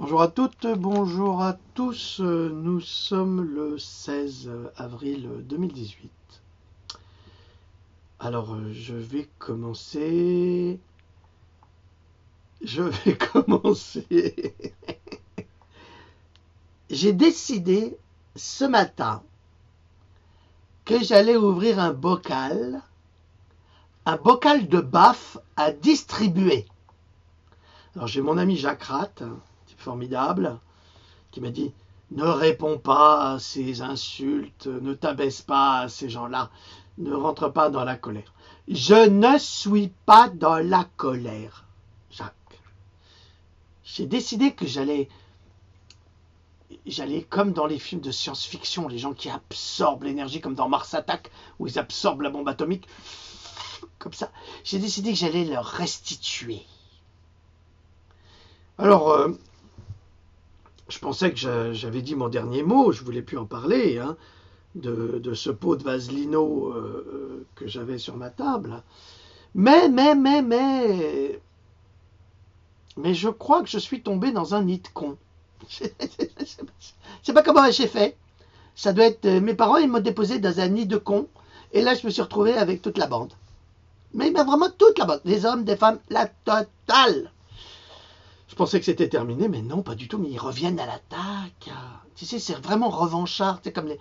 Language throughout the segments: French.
Bonjour à toutes, bonjour à tous. Nous sommes le 16 avril 2018. Alors, je vais commencer. Je vais commencer. J'ai décidé ce matin que j'allais ouvrir un bocal de baf à distribuer. Alors, j'ai mon ami Jacques Rat, un type formidable, qui m'a dit: ne réponds pas à ces insultes, ne t'abaisse pas à ces gens-là, ne rentre pas dans la colère. Je ne suis pas dans la colère, Jacques. J'ai décidé que j'allais comme dans les films de science-fiction, les gens qui absorbent l'énergie, comme dans Mars Attack, où ils absorbent la bombe atomique, comme ça. J'ai décidé que j'allais leur restituer. Alors, je pensais que j'avais dit mon dernier mot, je ne voulais plus en parler, hein, de ce pot de Vaselino que j'avais sur ma table. Mais je crois que je suis tombé dans un nid de con. Je sais pas comment j'ai fait. Ça doit être mes parents, ils m'ont déposé dans un nid de con. Et là, je me suis retrouvé avec toute la bande. Mais vraiment toute la bande. Des hommes, des femmes, la totale. Je pensais que c'était terminé, mais non, pas du tout. Mais ils reviennent à l'attaque. Tu sais, c'est vraiment revanchard. C'est comme les.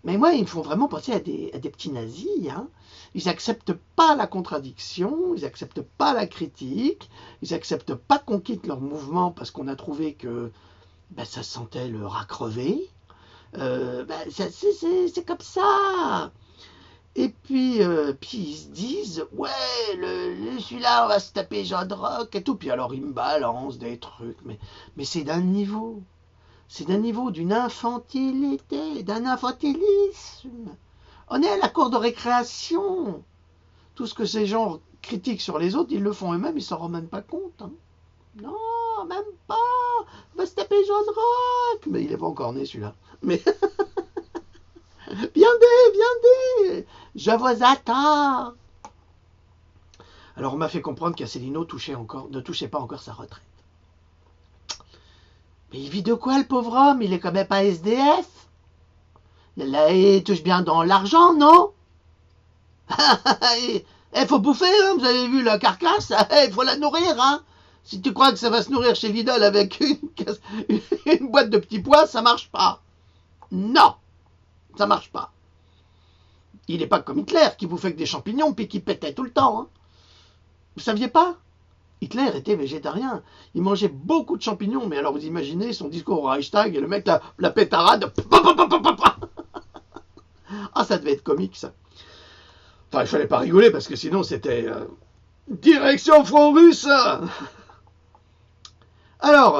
Mais moi, ils me font vraiment penser à des petits nazis. Hein. Ils n'acceptent pas la contradiction, ils n'acceptent pas la critique, ils n'acceptent pas qu'on quitte leur mouvement parce qu'on a trouvé que ça sentait le rat crevé. C'est comme ça. Et puis ils se disent, ouais, celui-là, on va se taper Jean de Rock et tout. Puis alors, ils me balancent des trucs. Mais c'est d'un niveau. C'est d'un niveau d'une infantilité, d'un infantilisme. On est à la cour de récréation. Tout ce que ces gens critiquent sur les autres, ils le font eux-mêmes, ils s'en rendent même pas compte. Hein. Non, même pas. On va se taper Jean de Rock. Mais il n'est pas encore né celui-là. Mais viendez, je vous attends. Alors on m'a fait comprendre qu'Asselineau ne touchait pas encore sa retraite. Mais il vit de quoi, le pauvre homme? Il est quand même pas SDF. Là, il touche bien dans l'argent, non? Il faut bouffer, hein, vous avez vu la carcasse? Il faut la nourrir, hein. Si tu crois que ça va se nourrir chez Lidl avec une boîte de petits pois, ça marche pas. Non, ça marche pas. Il n'est pas comme Hitler qui bouffait que des champignons puis qui pétait tout le temps. Hein. Vous saviez pas? Hitler était végétarien. Il mangeait beaucoup de champignons. Mais alors vous imaginez son discours au Reichstag et le mec la pétarade. Ah, ça devait être comique ça. Enfin, il fallait pas rigoler parce que sinon c'était direction front russe. Alors,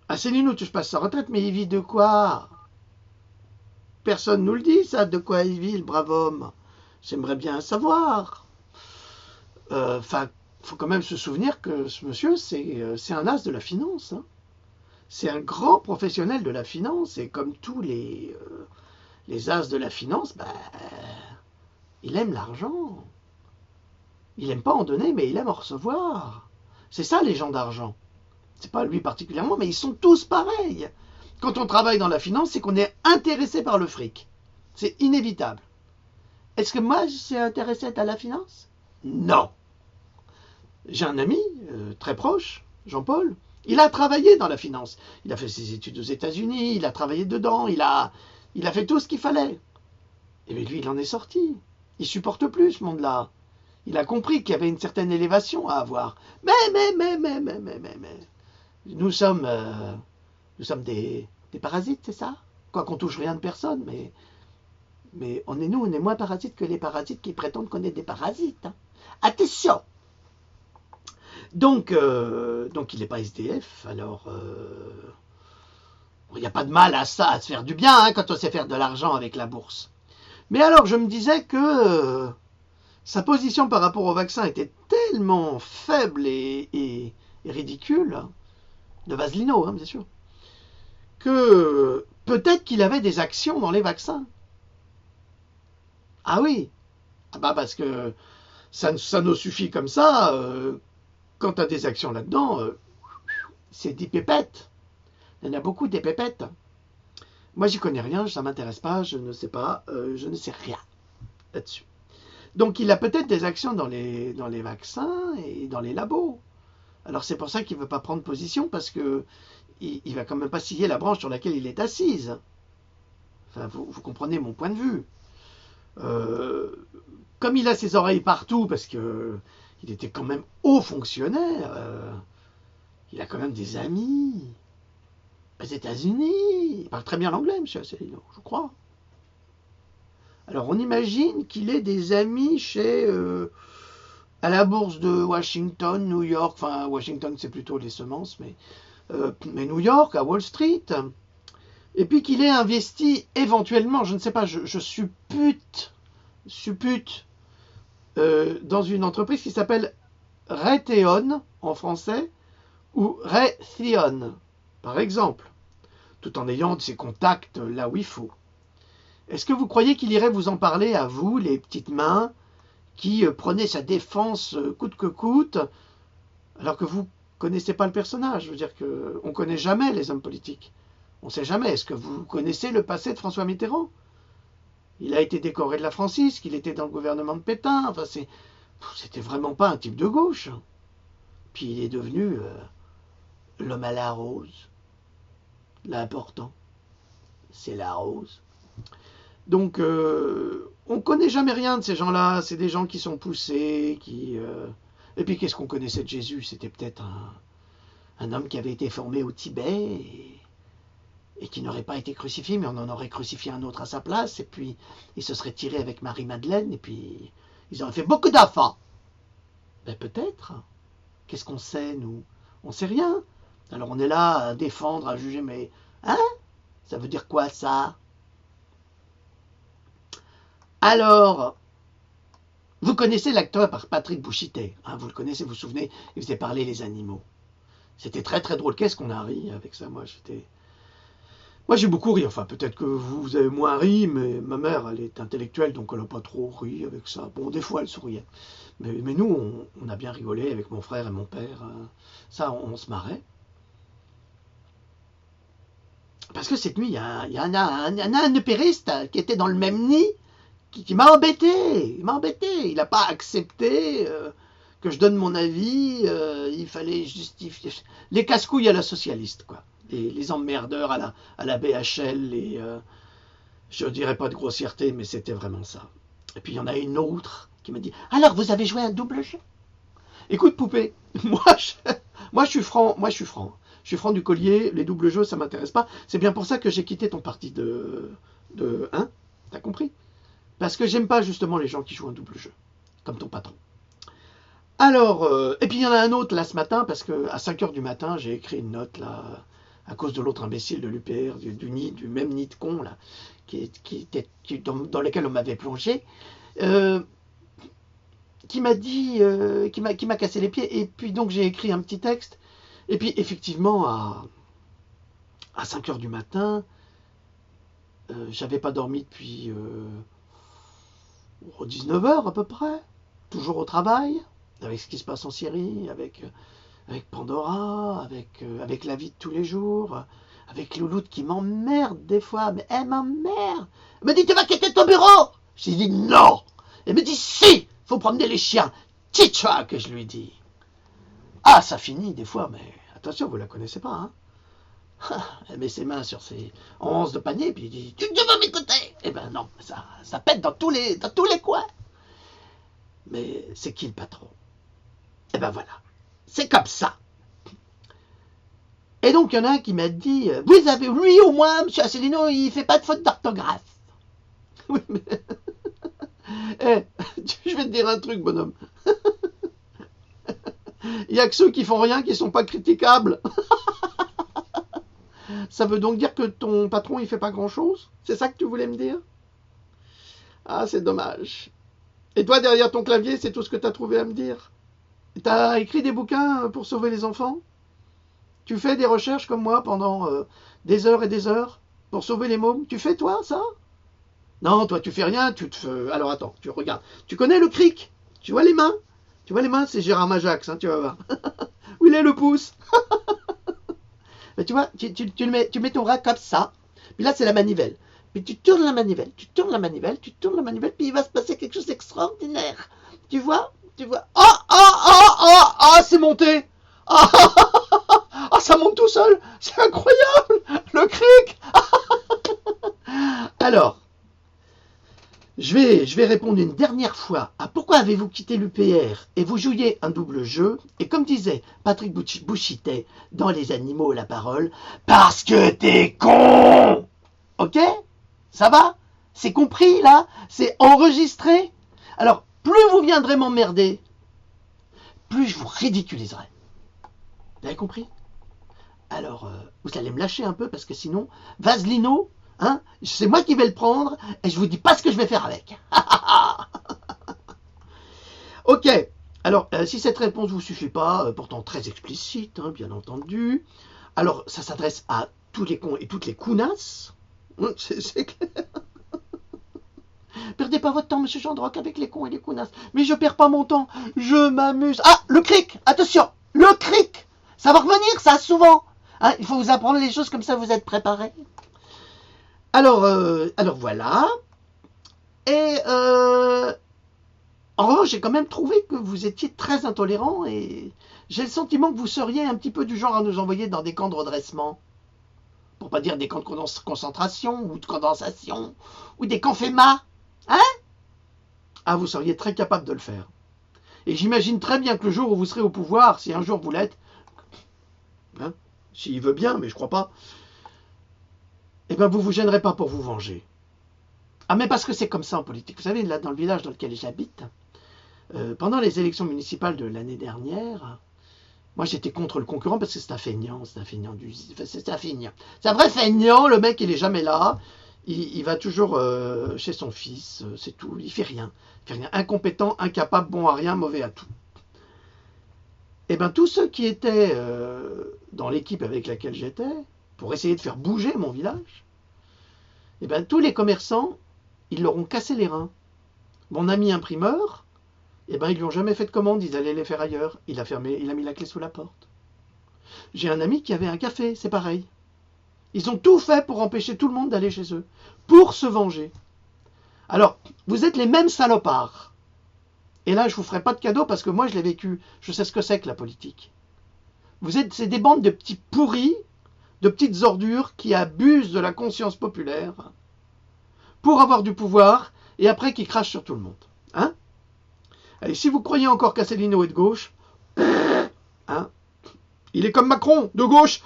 Asselineau touche pas sa retraite, mais il vit de quoi? Personne nous le dit, ça, de quoi il vit, le brave homme. J'aimerais bien savoir. Enfin, faut quand même se souvenir que ce monsieur, c'est un as de la finance. Hein. C'est un grand professionnel de la finance, et comme tous les as de la finance, il aime l'argent. Il n'aime pas en donner, mais il aime en recevoir. C'est ça, les gens d'argent. C'est pas lui particulièrement, mais ils sont tous pareils. Quand on travaille dans la finance, c'est qu'on est intéressé par le fric. C'est inévitable. Est-ce que moi, je suis intéressé à la finance? Non. J'ai un ami très proche, Jean-Paul. Il a travaillé dans la finance. Il a fait ses études aux États-Unis, il a travaillé dedans, il a fait tout ce qu'il fallait. Et bien lui, il en est sorti. Il supporte plus ce monde-là. Il a compris qu'il y avait une certaine élévation à avoir. Mais. Nous sommes des parasites, c'est ça? Quoi qu'on touche rien de personne, mais on est moins parasites que les parasites qui prétendent qu'on est des parasites. Hein. Attention! Donc il n'est pas SDF, alors il n'y a pas de mal à ça, à se faire du bien hein, quand on sait faire de l'argent avec la bourse. Mais alors je me disais que sa position par rapport au vaccin était tellement faible et ridicule, de Vaselino, hein, bien sûr, que peut-être qu'il avait des actions dans les vaccins. Ah oui, parce que ça nous suffit comme ça. quand tu as des actions là-dedans, c'est des pépettes. Il y en a beaucoup des pépettes. Moi, j'y connais rien, ça m'intéresse pas, je ne sais pas, je ne sais rien là-dessus. Donc, il a peut-être des actions dans les vaccins et dans les labos. Alors, c'est pour ça qu'il ne veut pas prendre position, parce que il va quand même pas scier la branche sur laquelle il est assise. Enfin, vous comprenez mon point de vue. Comme il a ses oreilles partout, parce que il était quand même haut fonctionnaire, il a quand même des amis aux États-Unis. Il parle très bien l'anglais, M. Asselineau, je crois. Alors on imagine qu'il ait des amis chez à la bourse de Washington, New York, enfin Washington c'est plutôt les semences, mais New York, à Wall Street, et puis qu'il ait investi éventuellement, je ne sais pas, je suppute dans une entreprise qui s'appelle Raytheon en français, ou Raytheon, par exemple, tout en ayant de ses contacts là où il faut. Est-ce que vous croyez qu'il irait vous en parler à vous, les petites mains, qui prenez sa défense coûte que coûte, alors que vous ne connaissez pas le personnage? Je veux dire qu'on ne connaît jamais les hommes politiques. On ne sait jamais. Est-ce que vous connaissez le passé de François Mitterrand? Il a été décoré de la Francisque, il était dans le gouvernement de Pétain. Enfin, c'était vraiment pas un type de gauche. Puis il est devenu l'homme à la rose. L'important, c'est la rose. Donc, on ne connaît jamais rien de ces gens-là. C'est des gens qui sont poussés, Et puis, qu'est-ce qu'on connaissait de Jésus? C'était peut-être un homme qui avait été formé au Tibet et qui n'aurait pas été crucifié, mais on en aurait crucifié un autre à sa place. Et puis, il se serait tiré avec Marie-Madeleine. Et puis, ils auraient fait beaucoup d'enfants. Ben, peut-être. Qu'est-ce qu'on sait, nous? On ne sait rien. Alors, on est là à défendre, à juger, mais... Hein? Ça veut dire quoi, ça? Alors, vous connaissez l'acteur Patrick Bouchité, hein, vous le connaissez, vous vous souvenez, il faisait parler les animaux. C'était très très drôle. Qu'est-ce qu'on a ri avec ça? Moi j'ai beaucoup ri. Enfin, peut-être que vous avez moins ri, mais ma mère, elle est intellectuelle, donc elle n'a pas trop ri avec ça. Bon, des fois, elle souriait. Mais nous, on a bien rigolé avec mon frère et mon père. Ça, on se marrait. Parce que cette nuit, il y en a un épériste qui était dans le même nid, qui m'a embêté. Il n'a pas accepté que je donne mon avis. Il fallait justifier. Les casse-couilles à la socialiste, quoi. Les emmerdeurs à la BHL. Je ne dirais pas de grossièreté, mais c'était vraiment ça. Et puis il y en a une autre qui m'a dit « Alors, vous avez joué un double jeu ?» Écoute, poupée, moi je suis franc. Je suis franc du collier, les doubles jeux, ça ne m'intéresse pas. C'est bien pour ça que j'ai quitté ton parti de hein? T'as compris? Parce que j'aime pas justement les gens qui jouent un double jeu, comme ton patron. Alors, et puis il y en a un autre là ce matin, parce qu'à 5h du matin, j'ai écrit une note là, à cause de l'autre imbécile de l'UPR, du même nid de con là, dans lequel on m'avait plongé, qui m'a dit, qui m'a cassé les pieds. Et puis donc j'ai écrit un petit texte. Et puis effectivement, à 5h du matin, j'avais pas dormi depuis 19h à peu près, toujours au travail, avec ce qui se passe en Syrie, avec Pandora, avec la vie de tous les jours, avec Louloute qui m'emmerde des fois, mais elle m'emmerde. Elle me dit, tu vas quitter ton bureau? Je lui dis non. Elle me dit, si, faut promener les chiens. Chicha, que je lui dis. Ah, ça finit des fois, mais attention, vous la connaissez pas, hein. Elle met ses mains sur ses 11 de panier, puis elle dit, tu veux m'écouter? Eh ben non, ça pète dans tous les coins. Mais c'est qui le patron? Eh ben voilà, c'est comme ça. Et donc, il y en a un qui m'a dit, vous avez, lui au moins, M. Asselineau, il fait pas de faute d'orthographe. Oui, mais... je vais te dire un truc, bonhomme. Il n'y a que ceux qui font rien qui sont pas critiquables. Ça veut donc dire que ton patron, il fait pas grand-chose? C'est ça que tu voulais me dire? Ah, c'est dommage. Et toi, derrière ton clavier, c'est tout ce que tu as trouvé à me dire? Tu as écrit des bouquins pour sauver les enfants? Tu fais des recherches comme moi pendant des heures et des heures pour sauver les mômes? Tu fais, toi, ça? Non, toi, tu fais rien. Alors, attends, tu regardes. Tu connais le cric? Tu vois les mains? Tu Tu vois les mains, c'est Gérard Majax, hein, tu vas voir. Où il est le pouce? Mais tu vois, tu mets ton bras comme ça. Puis là, c'est la manivelle. Puis tu tournes la manivelle, tu tournes la manivelle, tu tournes la manivelle, puis il va se passer quelque chose d'extraordinaire. Tu vois? Oh, oh, oh, oh, oh, c'est monté. Oh, oh, oh, oh, oh, ça monte tout seul. C'est incroyable. Le cric. Alors, je vais répondre une dernière fois à pourquoi avez-vous quitté l'UPR et vous jouiez un double jeu. Et comme disait Patrick Bouchitet dans Les Animaux, la parole, parce que t'es con. Ok? Ça va? C'est compris là? C'est enregistré? Alors, plus vous viendrez m'emmerder, plus je vous ridiculiserai. Vous avez compris? Alors, vous allez me lâcher un peu parce que sinon, Vaselino, hein, c'est moi qui vais le prendre et je vous dis pas ce que je vais faire avec. Ok, alors si cette réponse ne vous suffit pas, pourtant très explicite, hein, bien entendu, alors ça s'adresse à tous les cons et toutes les counasses. C'est clair. Perdez pas votre temps, monsieur Jandroc, avec les cons et les counasses. Mais je perds pas mon temps, je m'amuse. Ah, le cric, attention, le cric, ça va revenir, ça, souvent. Hein, il faut vous apprendre les choses comme ça, vous êtes préparés. Alors voilà. Et en revanche, j'ai quand même trouvé que vous étiez très intolérant et j'ai le sentiment que vous seriez un petit peu du genre à nous envoyer dans des camps de redressement. Pour pas dire des camps de concentration ou de condensation ou des camps FEMA. Hein? Ah, vous seriez très capable de le faire. Et j'imagine très bien que le jour où vous serez au pouvoir, si un jour vous l'êtes, hein, s'il veut bien, mais je crois pas, eh bien vous vous gênerez pas pour vous venger. Ah, mais parce que c'est comme ça en politique. Vous savez, là, dans le village dans lequel j'habite, pendant les élections municipales de l'année dernière, moi j'étais contre le concurrent parce que c'est un feignant, c'est un feignant. C'est un vrai feignant, le mec il est jamais là, il va toujours chez son fils, c'est tout, il fait rien. Incompétent, incapable, bon à rien, mauvais à tout. Et bien tous ceux qui étaient dans l'équipe avec laquelle j'étais, pour essayer de faire bouger mon village, et bien tous les commerçants, ils leur ont cassé les reins. Mon ami imprimeur, eh ben, ils lui ont jamais fait de commande, ils allaient les faire ailleurs. Il a fermé, il a mis la clé sous la porte. J'ai un ami qui avait un café, c'est pareil. Ils ont tout fait pour empêcher tout le monde d'aller chez eux, pour se venger. Alors, vous êtes les mêmes salopards. Et là, je vous ferai pas de cadeau parce que moi, je l'ai vécu. Je sais ce que c'est que la politique. C'est des bandes de petits pourris, de petites ordures qui abusent de la conscience populaire pour avoir du pouvoir et après qui crachent sur tout le monde. Hein? Allez, si vous croyez encore qu'Asselineau est de gauche, hein, il est comme Macron, de gauche.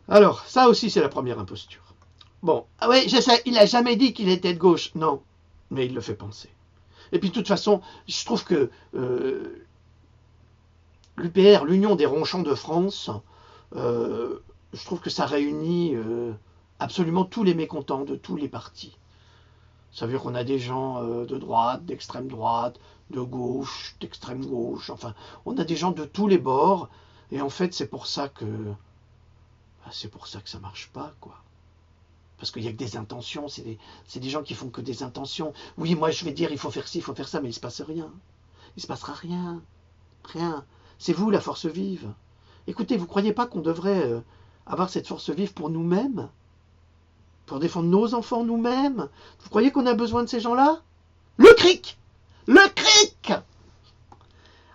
Alors, ça aussi, c'est la première imposture. Bon, ah oui, je sais, il n'a jamais dit qu'il était de gauche. Non, mais il le fait penser. Et puis, de toute façon, je trouve que l'UPR, l'Union des Ronchons de France, je trouve que ça réunit absolument tous les mécontents de tous les partis. Ça veut dire qu'on a des gens de droite, d'extrême droite, de gauche, d'extrême gauche, enfin, on a des gens de tous les bords, et en fait, c'est pour ça que ça marche pas, quoi. Parce qu'il n'y a que des intentions, c'est des gens qui font que des intentions. Oui, moi, je vais dire, il faut faire ci, il faut faire ça, mais il ne se passe rien. Il ne se passera rien. Rien. C'est vous, la force vive. Écoutez, vous ne croyez pas qu'on devrait avoir cette force vive pour nous-mêmes? Pour défendre nos enfants nous-mêmes? Vous croyez qu'on a besoin de ces gens-là? Le cric! Le cric!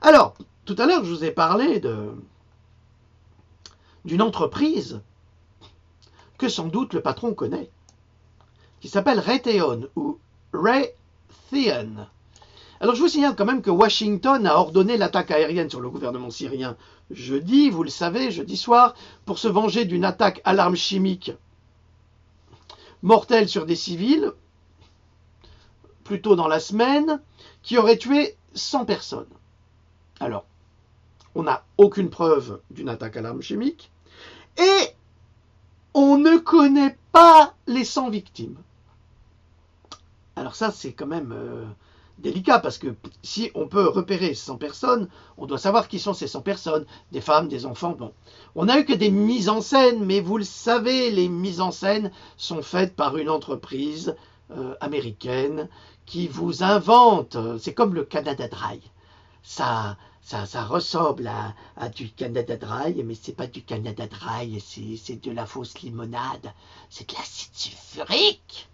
Alors, tout à l'heure, je vous ai parlé d'une entreprise que sans doute le patron connaît, qui s'appelle Raytheon ou Raytheon. Alors je vous signale quand même que Washington a ordonné l'attaque aérienne sur le gouvernement syrien jeudi, vous le savez, jeudi soir, pour se venger d'une attaque à l'arme chimique mortelle sur des civils, plus tôt dans la semaine, qui aurait tué 100 personnes. Alors, on n'a aucune preuve d'une attaque à l'arme chimique, et on ne connaît pas les 100 victimes. Alors ça, c'est quand même délicat, parce que si on peut repérer 100 personnes, on doit savoir qui sont ces 100 personnes, des femmes, des enfants, bon. On n'a eu que des mises en scène, mais vous le savez, les mises en scène sont faites par une entreprise américaine qui vous inventent, c'est comme le Canada Dry. Ça ressemble à du Canada Dry, mais c'est pas du Canada Dry, c'est de la fausse limonade, c'est de l'acide sulfurique.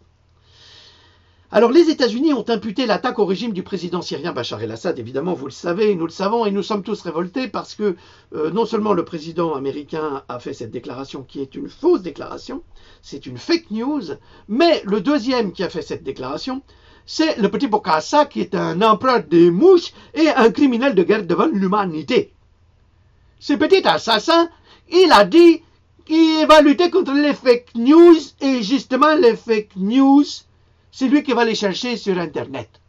Alors les États-Unis ont imputé l'attaque au régime du président syrien Bachar el-Assad, évidemment vous le savez, nous le savons et nous sommes tous révoltés parce que non seulement le président américain a fait cette déclaration qui est une fausse déclaration, c'est une fake news, mais le deuxième qui a fait cette déclaration, c'est le petit Bokassa qui est un empereur des mouches et un criminel de guerre devant l'humanité. Ce petit assassin, il a dit qu'il va lutter contre les fake news et justement les fake news, c'est lui qui va les chercher sur Internet.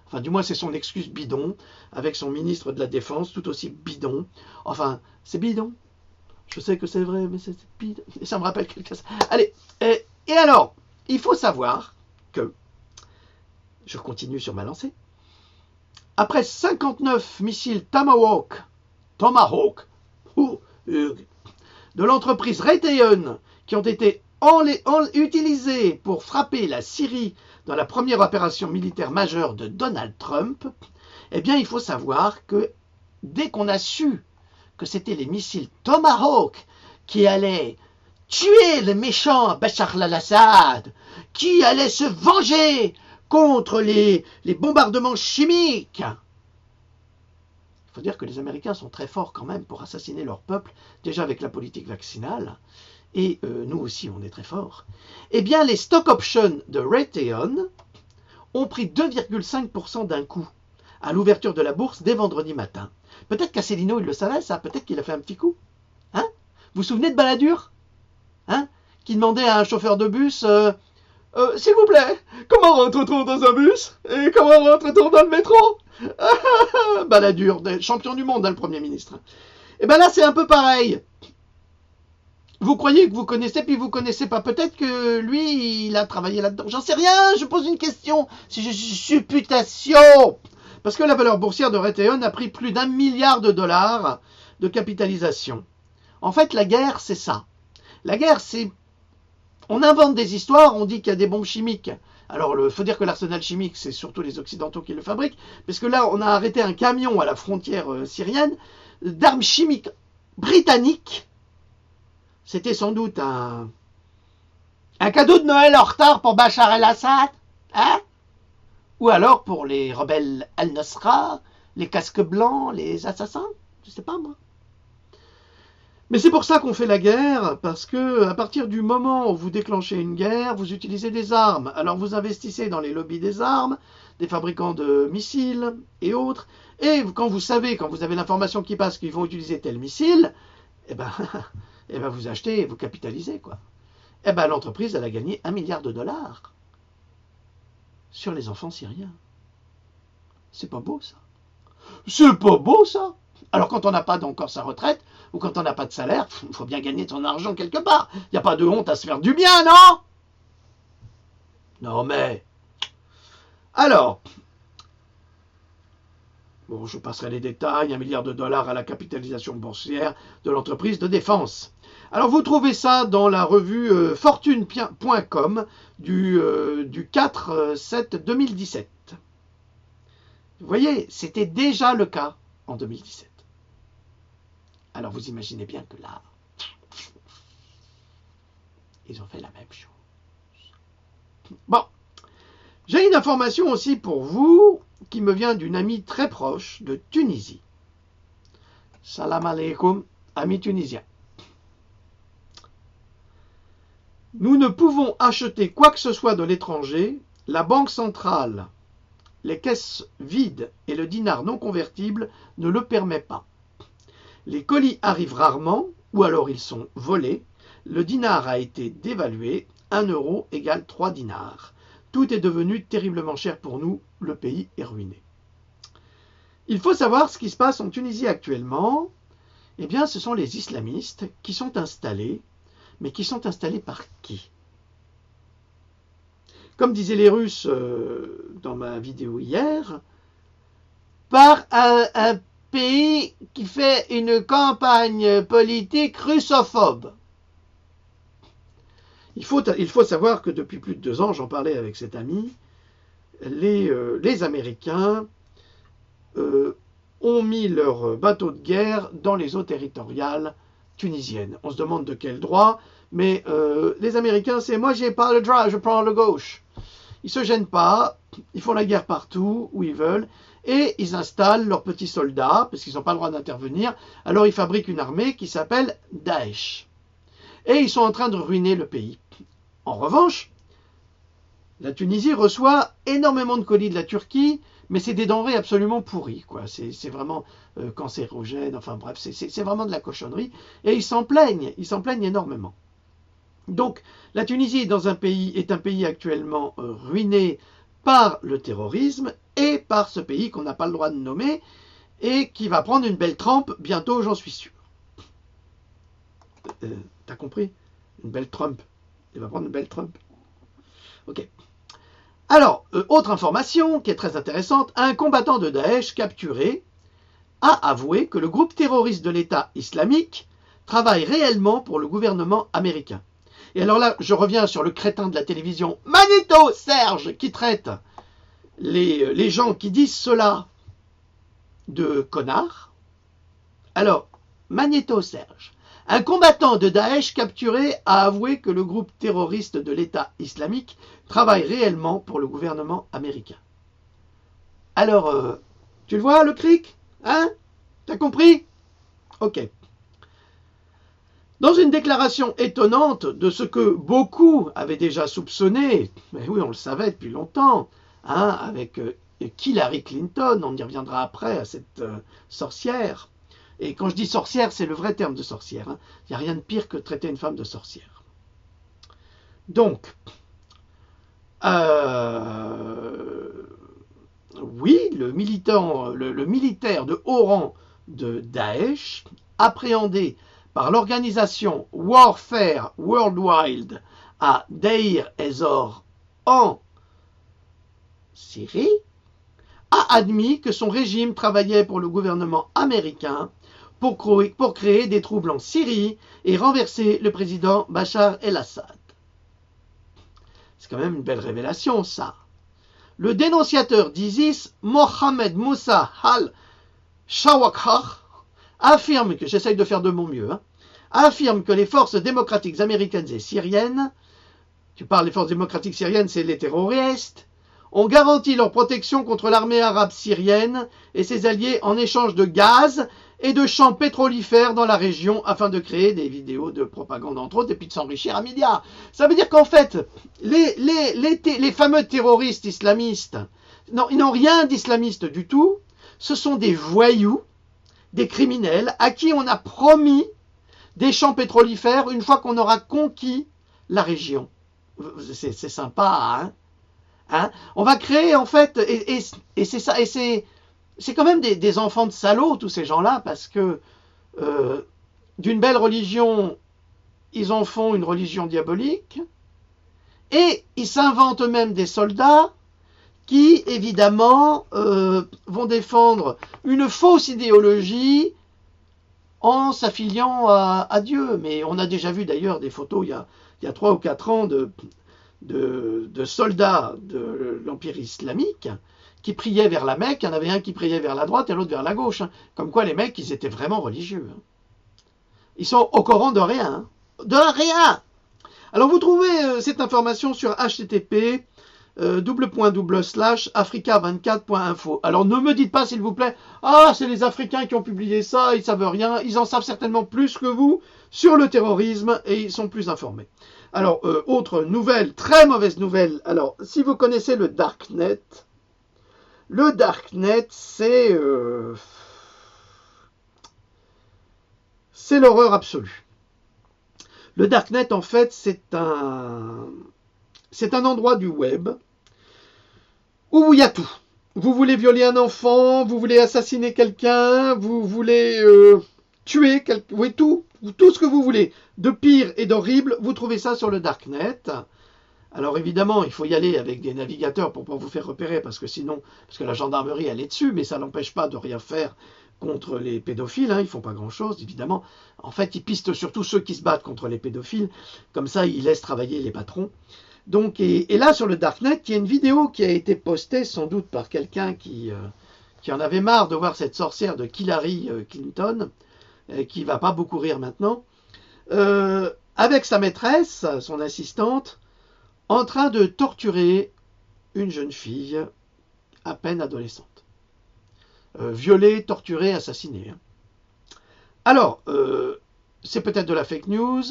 Enfin, du moins, c'est son excuse bidon, avec son ministre de la Défense, tout aussi bidon. Enfin, c'est bidon. Je sais que c'est vrai, mais c'est bidon. Ça me rappelle quelque chose. Allez, et alors, il faut savoir que, je continue sur ma lancée, après 59 missiles Tomahawk, de l'entreprise Raytheon, qui ont été utilisés pour frapper la Syrie dans la première opération militaire majeure de Donald Trump, eh bien, il faut savoir que dès qu'on a su que c'était les missiles Tomahawk qui allaient tuer le méchant Bachar el-Assad, qui allaient se venger contre les bombardements chimiques. Il faut dire que les Américains sont très forts quand même pour assassiner leur peuple, déjà avec la politique vaccinale, et nous aussi on est très forts, eh bien les stock options de Raytheon ont pris 2,5% d'un coup à l'ouverture de la bourse dès vendredi matin. Peut-être qu'Asselineau il le savait ça, peut-être qu'il a fait un petit coup. Hein? Vous vous souvenez de Balladur, hein? Qui demandait à un chauffeur de bus s'il vous plaît, comment rentre-t-on dans un bus? Et comment rentre-t-on dans le métro? Balladur, champion du monde, hein, le Premier ministre. Et bien là c'est un peu pareil. Vous croyez que vous connaissez, puis vous connaissez pas. Peut-être que lui, il a travaillé là-dedans. J'en sais rien, je pose une question. C'est juste une supputation. Parce que la valeur boursière de Raytheon a pris plus d'1 milliard de dollars de capitalisation. En fait, la guerre, c'est ça. La guerre, c'est... On invente des histoires, on dit qu'il y a des bombes chimiques. Alors, il faut dire que l'arsenal chimique, c'est surtout les Occidentaux qui le fabriquent. Parce que là, on a arrêté un camion à la frontière syrienne d'armes chimiques britanniques. C'était sans doute un cadeau de Noël en retard pour Bachar el-Assad, hein? Ou alors pour les rebelles al-Nusra, les casques blancs, les assassins, je sais pas moi. Mais c'est pour ça qu'on fait la guerre, parce que à partir du moment où vous déclenchez une guerre, vous utilisez des armes. Alors vous investissez dans les lobbies des armes, des fabricants de missiles et autres, et quand vous avez l'information qui passe qu'ils vont utiliser tel missile, eh ben vous achetez et vous capitalisez, quoi. Eh ben l'entreprise, elle a gagné 1 milliard de dollars sur les enfants syriens. C'est pas beau, ça. C'est pas beau, ça. Alors, quand on n'a pas encore sa retraite, ou quand on n'a pas de salaire, il faut bien gagner son argent quelque part. Il n'y a pas de honte à se faire du bien, non? Non, mais... Alors... Bon, je passerai les détails, 1 milliard de dollars à la capitalisation boursière de l'entreprise de défense. Alors, vous trouvez ça dans la revue fortune.com du 4/7/2017. Vous voyez, c'était déjà le cas en 2017. Alors, vous imaginez bien que là, ils ont fait la même chose. Bon, j'ai une information aussi pour vous qui me vient d'une amie très proche de Tunisie. Salam alaikum, amis tunisiens. Nous ne pouvons acheter quoi que ce soit de l'étranger, la banque centrale, les caisses vides et le dinar non convertible ne le permet pas. Les colis arrivent rarement, ou alors ils sont volés. Le dinar a été dévalué, 1 euro égale 3 dinars. Tout est devenu terriblement cher pour nous, le pays est ruiné. Il faut savoir ce qui se passe en Tunisie actuellement. Eh bien, ce sont les islamistes qui sont installés, mais qui sont installés par qui? Comme disaient les Russes dans ma vidéo hier, par un pays qui fait une campagne politique russophobe. Il faut savoir que depuis plus de 2 ans, j'en parlais avec cet ami, les Américains ont mis leurs bateaux de guerre dans les eaux territoriales tunisiennes. On se demande de quel droit, mais les Américains, c'est moi, j'ai pas le droit, je prends le gauche. Ils se gênent pas, ils font la guerre partout où ils veulent, et ils installent leurs petits soldats, parce qu'ils n'ont pas le droit d'intervenir. Alors ils fabriquent une armée qui s'appelle Daesh. Et ils sont en train de ruiner le pays. En revanche, la Tunisie reçoit énormément de colis de la Turquie, mais c'est des denrées absolument pourries, quoi. C'est vraiment cancérogène, enfin bref, c'est vraiment de la cochonnerie. Et ils s'en plaignent énormément. Donc, la Tunisie est un pays actuellement ruiné par le terrorisme et par ce pays qu'on n'a pas le droit de nommer et qui va prendre une belle trempe bientôt, j'en suis sûr. T'as compris? Une belle Trump. Il va prendre une belle Trump. Ok. Alors, autre information qui est très intéressante, un combattant de Daesh capturé a avoué que le groupe terroriste de l'État islamique travaille réellement pour le gouvernement américain. Et alors là, je reviens sur le crétin de la télévision, Magnéto Serge, qui traite les gens qui disent cela de connards. Alors, Magnéto Serge, un combattant de Daesh capturé a avoué que le groupe terroriste de l'État islamique travaille réellement pour le gouvernement américain. Alors, tu le vois, le cric? Hein? T'as compris? Ok. Dans une déclaration étonnante de ce que beaucoup avaient déjà soupçonné, mais oui, on le savait depuis longtemps, hein, avec Hillary Clinton, on y reviendra après à cette sorcière. Et quand je dis sorcière, c'est le vrai terme de sorcière. Hein. Il n'y a rien de pire que de traiter une femme de sorcière. Donc, oui, le militaire de haut rang de Daesh, appréhendé par l'organisation Warfare Worldwide à Deir ez-Zor en Syrie, a admis que son régime travaillait pour le gouvernement américain pour créer des troubles en Syrie et renverser le président Bachar el-Assad. C'est quand même une belle révélation, ça. Le dénonciateur d'ISIS, Mohamed Moussa al-Shawakar, affirme que, j'essaye de faire de mon mieux, affirme que les forces démocratiques américaines et syriennes, tu parles des forces démocratiques syriennes, c'est les terroristes, ont garanti leur protection contre l'armée arabe syrienne et ses alliés en échange de gaz et de champs pétrolifères dans la région afin de créer des vidéos de propagande entre autres et puis de s'enrichir à milliards. Ça veut dire qu'en fait, les fameux terroristes islamistes, non, ils n'ont rien d'islamiste du tout, ce sont des voyous, des criminels à qui on a promis des champs pétrolifères une fois qu'on aura conquis la région. C'est sympa, hein? Hein? On va créer en fait, et c'est ça, et c'est quand même des enfants de salauds tous ces gens-là, parce que d'une belle religion, ils en font une religion diabolique, et ils s'inventent eux-mêmes des soldats qui, évidemment, vont défendre une fausse idéologie en s'affiliant à Dieu. Mais on a déjà vu d'ailleurs des photos il y a 3 ou 4 ans de soldats de l'Empire islamique qui priaient vers la Mecque. Il y en avait un qui priait vers la droite et l'autre vers la gauche. Hein. Comme quoi les mecs, ils étaient vraiment religieux. Hein. Ils sont au courant de rien. Hein. De rien. Alors vous trouvez cette information sur http /africa24.info. Alors ne me dites pas s'il vous plaît, ah c'est les Africains qui ont publié ça, ils savent rien, ils en savent certainement plus que vous sur le terrorisme et ils sont plus informés. Alors autre nouvelle, très mauvaise nouvelle, alors si vous connaissez le Darknet c'est l'horreur absolue. Le Darknet en fait c'est un endroit du web où il y a tout. Vous voulez violer un enfant, vous voulez assassiner quelqu'un, vous voulez tuer quelqu'un, oui, tout ce que vous voulez. De pire et d'horrible, vous trouvez ça sur le Darknet. Alors évidemment, il faut y aller avec des navigateurs pour pas vous faire repérer, parce que la gendarmerie elle est dessus, mais ça n'empêche pas de rien faire contre les pédophiles, hein, ils font pas grand-chose, évidemment. En fait, ils pistent surtout ceux qui se battent contre les pédophiles, comme ça ils laissent travailler les patrons. Donc, et là, sur le Darknet, il y a une vidéo qui a été postée sans doute par quelqu'un qui en avait marre de voir cette sorcière de Hillary Clinton, qui va pas beaucoup rire maintenant, avec sa maîtresse, son assistante, en train de torturer une jeune fille à peine adolescente. Violée, torturée, assassinée. Alors, c'est peut-être de la fake news.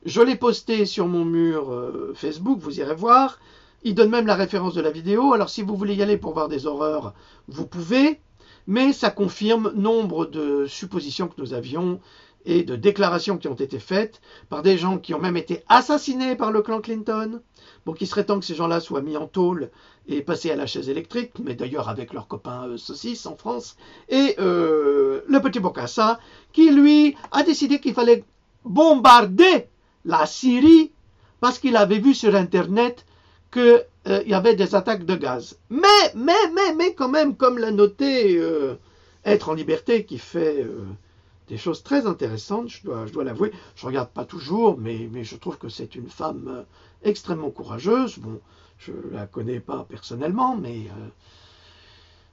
Je l'ai posté sur mon mur Facebook, vous irez voir. Il donne même la référence de la vidéo. Alors, si vous voulez y aller pour voir des horreurs, vous pouvez. Mais ça confirme nombre de suppositions que nous avions et de déclarations qui ont été faites par des gens qui ont même été assassinés par le clan Clinton. Bon, qu'il serait temps que ces gens-là soient mis en tôle et passés à la chaise électrique, mais d'ailleurs avec leurs copains saucisses en France. Et le petit Bokassa, qui lui a décidé qu'il fallait bombarder la Syrie parce qu'il avait vu sur Internet qu'il y avait des attaques de gaz. Mais quand même, comme l'a noté Être en liberté, qui fait des choses très intéressantes, je dois l'avouer. Je ne regarde pas toujours, mais je trouve que c'est une femme extrêmement courageuse. Bon, je ne la connais pas personnellement, mais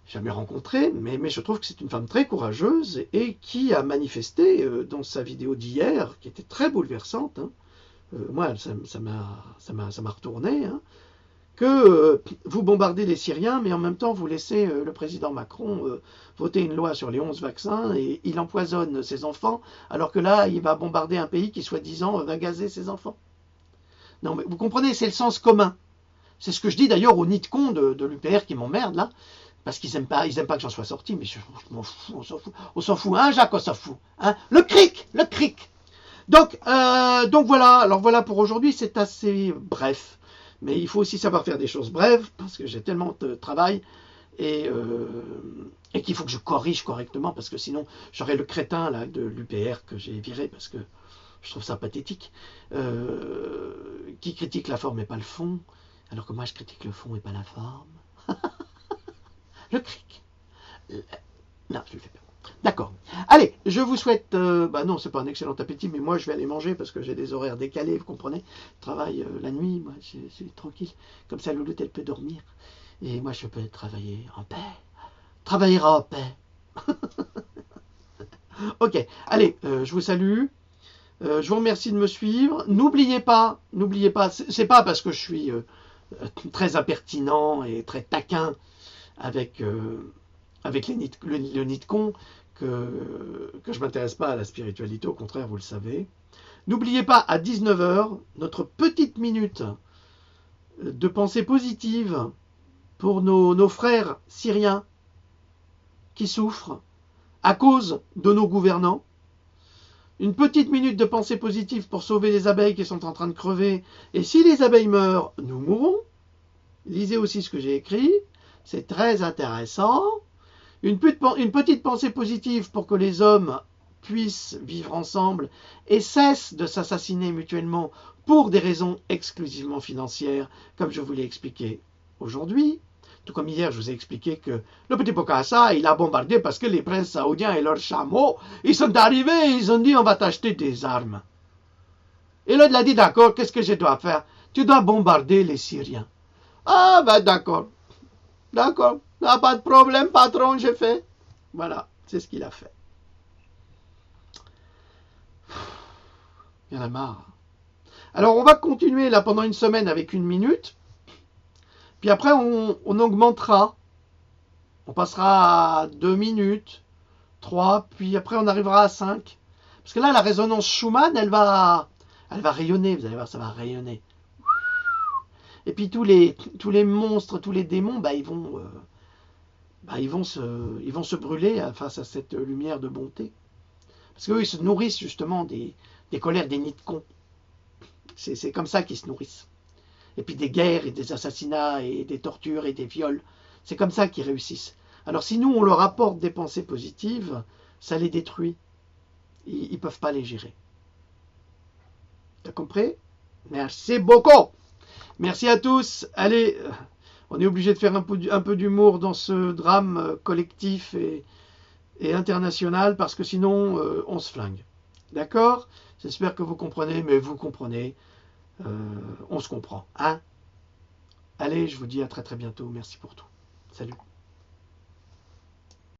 jamais rencontrée, mais je trouve que c'est une femme très courageuse et qui a manifesté dans sa vidéo d'hier, qui était très bouleversante, hein, moi ça m'a retourné, hein, que vous bombardez les Syriens, mais en même temps vous laissez le président Macron voter une loi sur les 11 vaccins et il empoisonne ses enfants, alors que là il va bombarder un pays qui soi-disant va gazer ses enfants. Non mais vous comprenez, c'est le sens commun. C'est ce que je dis d'ailleurs aux nids de cons de l'UPR qui m'emmerdent là, parce qu'ils aiment pas que j'en sois sorti, mais je m'en fous, on s'en fout, hein Jacques, on s'en fout, hein, le cric. Donc voilà, alors voilà pour aujourd'hui, c'est assez bref. Mais il faut aussi savoir faire des choses brèves, parce que j'ai tellement de travail, et qu'il faut que je corrige correctement, parce que sinon j'aurai le crétin là, de l'UPR que j'ai viré, parce que je trouve ça pathétique, qui critique la forme et pas le fond, alors que moi je critique le fond et pas la forme. Le cric. Non, je le fais pas. D'accord. Allez, je vous souhaite... non, c'est pas un excellent appétit, mais moi, je vais aller manger parce que j'ai des horaires décalés, vous comprenez. Je travaille la nuit, moi, c'est tranquille. Comme ça, Louloute, elle peut dormir. Et moi, je peux travailler en paix. Travailler en paix. Ok, allez, je vous salue. Je vous remercie de me suivre. N'oubliez pas, c'est pas parce que je suis très impertinent et très taquin avec le nid de con que je ne m'intéresse pas à la spiritualité, au contraire, vous le savez. N'oubliez pas, à 19h, notre petite minute de pensée positive pour nos frères syriens qui souffrent à cause de nos gouvernants. Une petite minute de pensée positive pour sauver les abeilles qui sont en train de crever. Et si les abeilles meurent, nous mourrons. Lisez aussi ce que j'ai écrit. C'est très intéressant. Une petite pensée positive pour que les hommes puissent vivre ensemble et cessent de s'assassiner mutuellement pour des raisons exclusivement financières, comme je vous l'ai expliqué aujourd'hui. Tout comme hier, je vous ai expliqué que le petit Bokassa, il a bombardé parce que les princes saoudiens et leurs chameaux, ils sont arrivés et ils ont dit on va t'acheter des armes. Et là, il a dit d'accord, qu'est-ce que je dois faire? Tu dois bombarder les Syriens. Ah ben d'accord. D'accord, pas de problème, patron, j'ai fait. Voilà, c'est ce qu'il a fait. Il y en a marre. Alors, on va continuer là pendant une semaine avec 1 minute. Puis après, on augmentera. On passera à 2 minutes, 3, puis après, on arrivera à 5. Parce que là, la résonance Schumann, elle va rayonner, vous allez voir, ça va rayonner. Et puis tous les monstres, tous les démons, ils vont se brûler face à cette lumière de bonté. Parce qu'eux, ils se nourrissent justement des colères des nids de cons. C'est comme ça qu'ils se nourrissent. Et puis des guerres et des assassinats et des tortures et des viols. C'est comme ça qu'ils réussissent. Alors si nous, on leur apporte des pensées positives, ça les détruit. Ils ne peuvent pas les gérer. T'as compris? Merci beaucoup. Merci à tous. Allez, on est obligé de faire un peu d'humour dans ce drame collectif et international parce que sinon on se flingue. D'accord? J'espère que vous comprenez, mais vous comprenez. On se comprend. Hein? Allez, je vous dis à très très bientôt. Merci pour tout. Salut.